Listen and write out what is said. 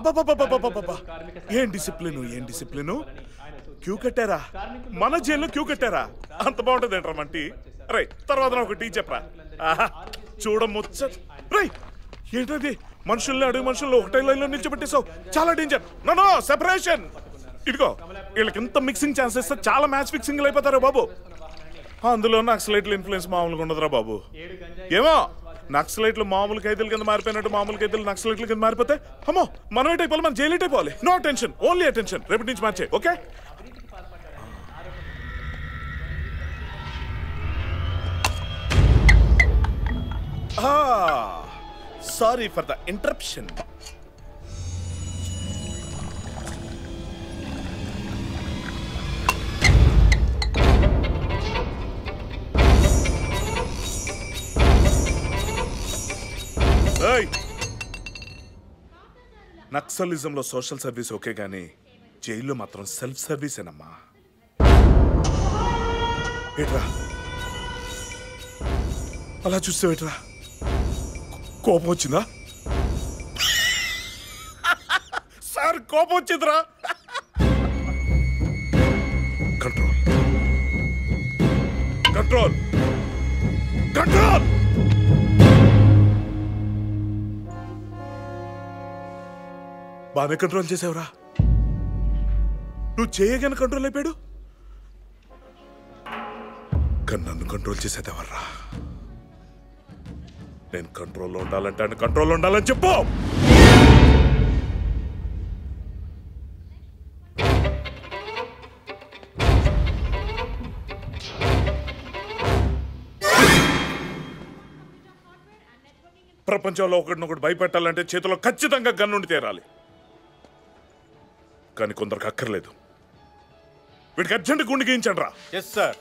అబ్బబ్బబ్బబ్బబ్బబ్బబ్బ! ఏం discipline queue కట్టారా? మన జైల్లో క్యూ కట్టారా? అంత బాగుంటుంది ఏంట్రా మంటి. రై తర్వాత ఒక టీ చెప్పరా. చూడముచ్చ రై ఏంటది మనుషుల్ని అడుగు మనుషుల్లో ఒకటే లైన్లో నిల్చోబెట్టేసావు. చాలా డేంజర్. No separation. ఇదిగో వీళ్ళకి ఎంత మిక్సింగ్ ఛాన్స్ ఇస్తే చాలా మ్యాచ్ ఫిక్సింగ్ అయిపోతారా బాబు. అందులో నక్సలైట్ల ఇన్ఫ్లుయెన్స్ మామూలుగా ఉండదురా బాబు. ఏమో నక్సలైట్లు మామూలు ఖైదీల కింద మారిపోయినట్టు మామూలు ఖైదీలు నక్సలైట్ల కింద మారిపోతే అమ్మో మనం ఏటైపోవాలి, మన జైలు అయిపోవాలి. No tension, only attention. రేపటి నుంచి మార్చే. Okay sorry for the interruption. నక్సలిజంలో సోషల్ సర్వీస్ ఓకే గానీ జైల్లో మాత్రం సెల్ఫ్ సర్వీసేనమ్మా. ఏట్రా అలా చూస్తావేట్రా? కోపం వచ్చిందా? సార్ కోపం వచ్చిందిరా. Control control control. బాగానే కంట్రోల్ చేసావురా. నువ్వు చేయగానే కంట్రోల్ అయిపోయాడు. కానీ నన్ను కంట్రోల్ చేసేదేవర్రా? నేను కంట్రోల్లో ఉండాలంటే ఆయన కంట్రోల్లో ఉండాలని చెప్పు. ప్రపంచంలో ఒకటినొకటి భయపెట్టాలంటే చేతిలో ఖచ్చితంగా గన్నుండి తీరాలి. కానీ కొందరికి అక్కర్లేదు. వీడికి అర్జెంట్ గుండె గీయించండి రా. Yes sir.